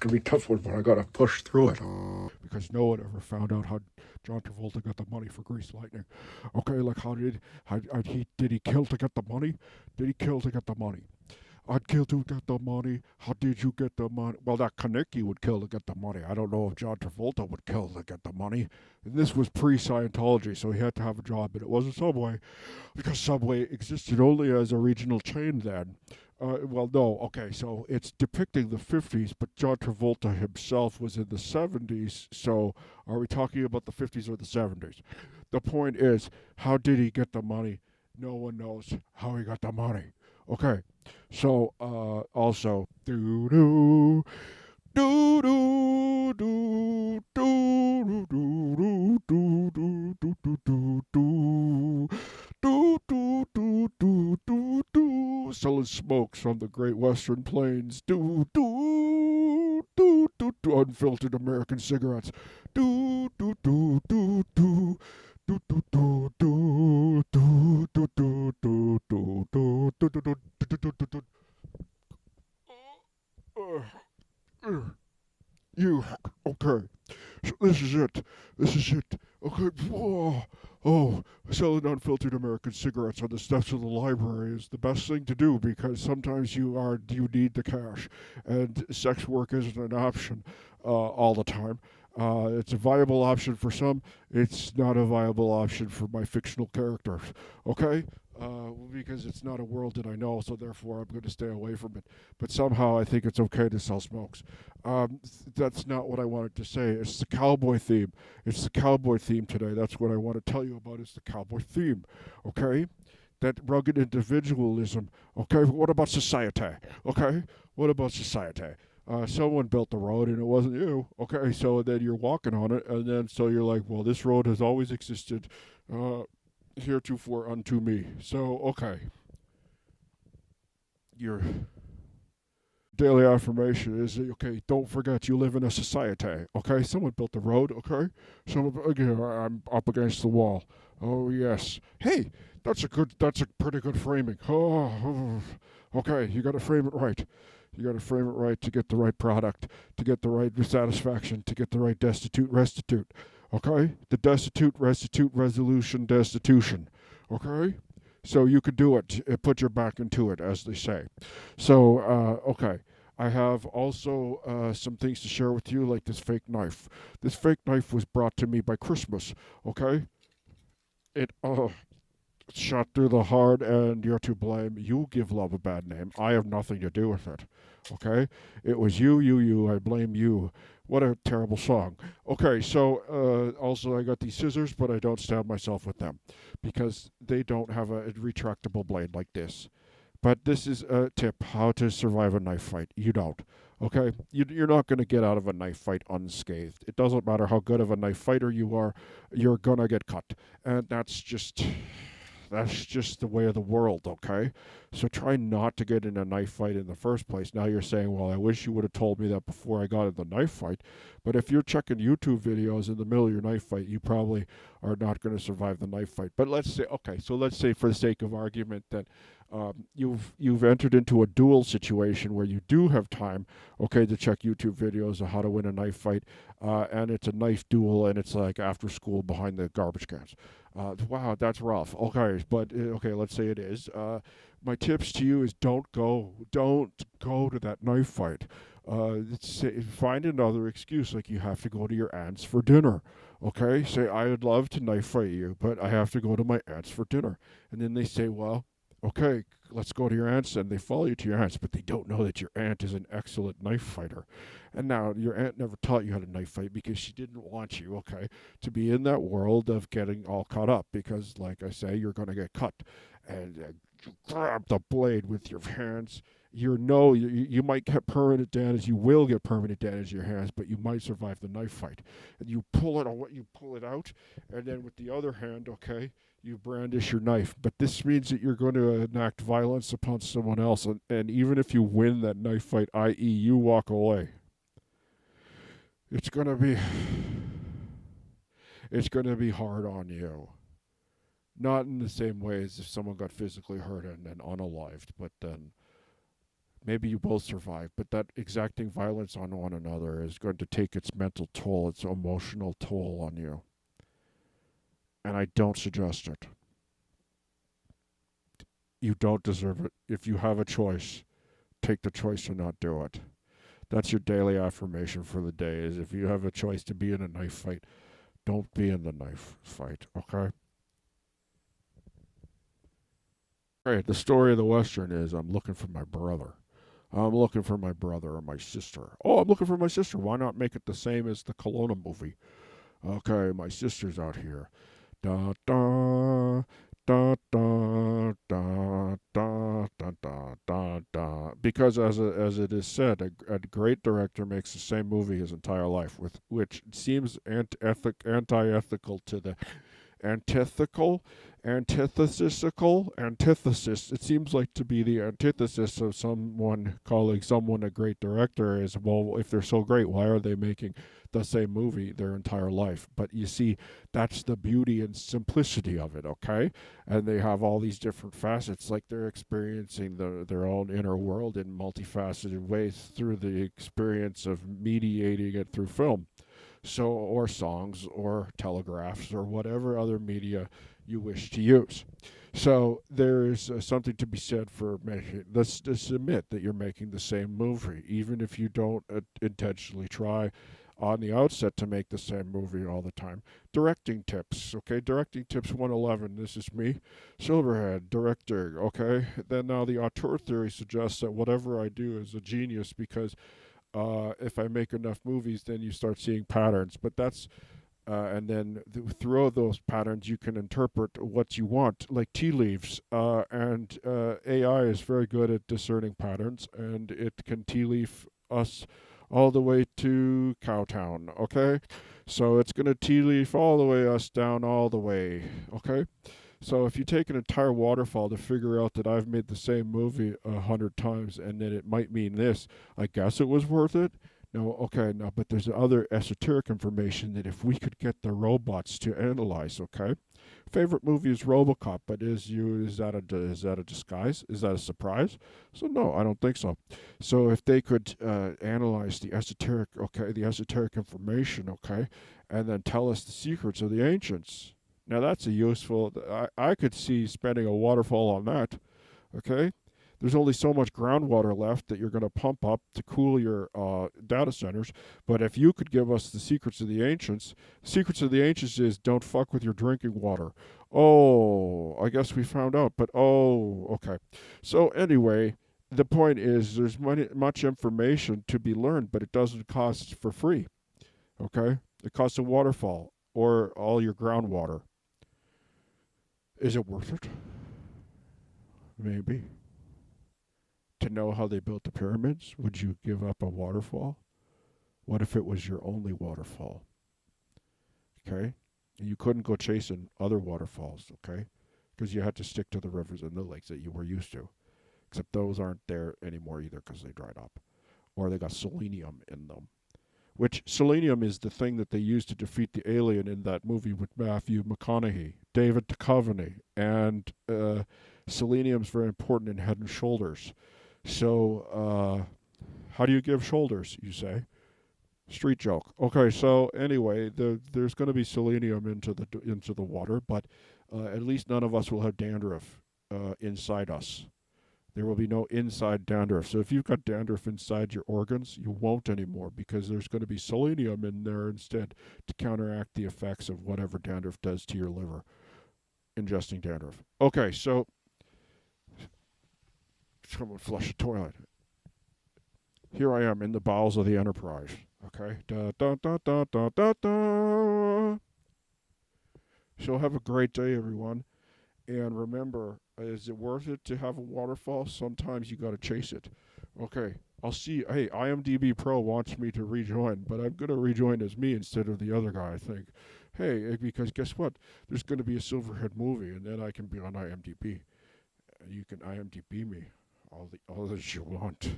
going to be a tough one, but I got to push through it. Because no one ever found out how John Travolta got the money for Grease Lightning. Okay, like did he kill to get the money? Did he kill to get the money? I'd kill to get the money. How did you get the money? Well, that Kaneki would kill to get the money. I don't know if John Travolta would kill to get the money. And this was pre-Scientology, so he had to have a job, and it wasn't Subway, because Subway existed only as a regional chain then. Well, no, okay, so it's depicting the 50s, but John Travolta himself was in the 70s, so are we talking about the 50s or the 70s? The point is, how did he get the money? No one knows how he got the money. Okay, so also, doo doo doo doo doo doo doo doo doo doo doo doo doo do do do do do do, selling smokes from the Great Western Plains. Do do do do do, unfiltered American cigarettes. Do do do do do. Do do do do do do do do do do do do do do do. You okay? So this is it. This is it. Okay. Whoa. Oh, selling unfiltered American cigarettes on the steps of the library is the best thing to do because sometimes you need the cash, and sex work isn't an option all the time. It's a viable option for some. It's not a viable option for my fictional characters. Okay. Because it's not a world that I know, so therefore I'm going to stay away from it. But somehow I think it's okay to sell smokes. That's not what I wanted to say. It's the cowboy theme. It's the cowboy theme today. That's what I want to tell you about. Is the cowboy theme. Okay? That rugged individualism. Okay? But what about society? Okay? What about society? Someone built the road and it wasn't you. Okay, so then you're walking on it, and then so you're like, well, this road has always existed. Heretofore unto me. So, okay. Your daily affirmation is okay, don't forget you live in a society. Okay, someone built the road. Okay, I'm up against the wall. Oh yes. Hey, that's a pretty good framing. Oh, okay, you got to frame it right. You got to frame it right to get the right product, to get the right satisfaction, to get the right destitute restitute. Okay, the destitute restitute resolution destitution. Okay, so you could do it. Put your back into it, as they say. So, okay. I have also some things to share with you, like this fake knife. This fake knife was brought to me by Christmas. Okay, it shot through the heart, and you're to blame. You give love a bad name. I have nothing to do with it. Okay, it was you. I blame you. What a terrible song. Okay, so also I got these scissors, but I don't stab myself with them because they don't have a retractable blade like this. But this is a tip how to survive a knife fight. You don't. Okay? You're not going to get out of a knife fight unscathed. It doesn't matter how good of a knife fighter you are, you're going to get cut. And that's just the way of the world, okay? So try not to get in a knife fight in the first place. Now you're saying, well, I wish you would have told me that before I got in the knife fight. But if you're checking YouTube videos in the middle of your knife fight, you probably are not going to survive the knife fight. But let's say, okay, so let's say for the sake of argument that you've entered into a duel situation where you do have time, okay, to check YouTube videos of how to win a knife fight, and it's a knife duel, and it's like after school behind the garbage cans. Wow, that's rough. Okay, but okay, let's say it is. My tips to you is don't go to that knife fight. Find another excuse, like you have to go to your aunt's for dinner. Okay, say I would love to knife fight you, but I have to go to my aunt's for dinner, and then they say, well, okay, let's go to your aunt's, and they follow you to your aunt's, but they don't know that your aunt is an excellent knife fighter. And now your aunt never taught you how to knife fight because she didn't want you, okay, to be in that world of getting all caught up because, like I say, you're going to get cut. And you grab the blade with your hands. You might get permanent damage. You will get permanent damage in your hands, but you might survive the knife fight. And you pull it out, and then with the other hand, okay, you brandish your knife. But this means that you're going to enact violence upon someone else, and even if you win that knife fight, i.e., you walk away, it's going to be hard on you. Not in the same way as if someone got physically hurt and then unalived, but then Maybe you both survive, but that exacting violence on one another is going to take its mental toll, its emotional toll on you. And I don't suggest it. You don't deserve it. If you have a choice, take the choice to not do it. That's your daily affirmation for the day is if you have a choice to be in a knife fight, don't be in the knife fight, okay? Right, the story of the Western is I'm looking for my brother. I'm looking for my brother or my sister. Oh, I'm looking for my sister. Why not make it the same as the Kelowna movie? Okay, my sister's out here. Da da da da da da da da da da. Because as it is said, a great director makes the same movie his entire life, with which seems anti-ethical to the antithetical, antithesis. It seems like to be the antithesis of someone calling someone a great director is, well, if they're so great, why are they making the same movie their entire life? But you see, that's the beauty and simplicity of it, okay? And they have all these different facets, like they're experiencing their own inner world in multifaceted ways through the experience of mediating it through film, so or songs or telegraphs or whatever other media you wish to use. So there's something to be said for making. Let's just admit that you're making the same movie, even if you don't intentionally try on the outset to make the same movie all the time. Directing tips, okay? Directing tips 111. This is me, Silverhead, director, okay? Then now the auteur theory suggests that whatever I do is a genius because if I make enough movies, then you start seeing patterns. But that's and then through those patterns, you can interpret what you want, like tea leaves. And AI is very good at discerning patterns, and it can tea leaf us all the way to Cowtown. Okay, so it's gonna tea leaf all the way us down all the way. Okay. So if you take an entire waterfall to figure out that I've made the same movie 100 times and that it might mean this, I guess it was worth it. No, okay, no, but there's other esoteric information that if we could get the robots to analyze, okay. Favorite movie is RoboCop, but is that a disguise? Is that a surprise? So no, I don't think so. So if they could analyze the esoteric information, okay, and then tell us the secrets of the ancients, now that's a useful. I could see spending a waterfall on that. Okay, there's only so much groundwater left that you're going to pump up to cool your data centers. But if you could give us the secrets of the ancients is don't fuck with your drinking water. Oh, I guess we found out. But oh, okay. So anyway, the point is there's much information to be learned, but it doesn't cost for free. Okay, it costs a waterfall or all your groundwater. Is it worth it? Maybe. To know how they built the pyramids, would you give up a waterfall? What if it was your only waterfall? Okay? And you couldn't go chasing other waterfalls, okay? Because you had to stick to the rivers and the lakes that you were used to. Except those aren't there anymore either because they dried up. Or they got selenium in them. Which selenium is the thing that they used to defeat the alien in that movie with Matthew McConaughey, David Duchovny, and selenium's very important in Head and Shoulders. So, how do you give shoulders? You say street joke. Okay, so anyway, there's going to be selenium into the water, but at least none of us will have dandruff inside us. There will be no inside dandruff. So if you've got dandruff inside your organs, you won't anymore because there's going to be selenium in there instead to counteract the effects of whatever dandruff does to your liver, ingesting dandruff. Okay, so someone flush a toilet. Here I am in the bowels of the Enterprise. Okay, da da da da da da da. So have a great day, everyone. And remember, is it worth it to have a waterfall? Sometimes you got to chase it. Okay, I'll see. Hey, IMDb Pro wants me to rejoin, but I'm going to rejoin as me instead of the other guy, I think. Hey, because guess what? There's going to be a Silverhead movie, and then I can be on IMDb. You can IMDb me all that you want.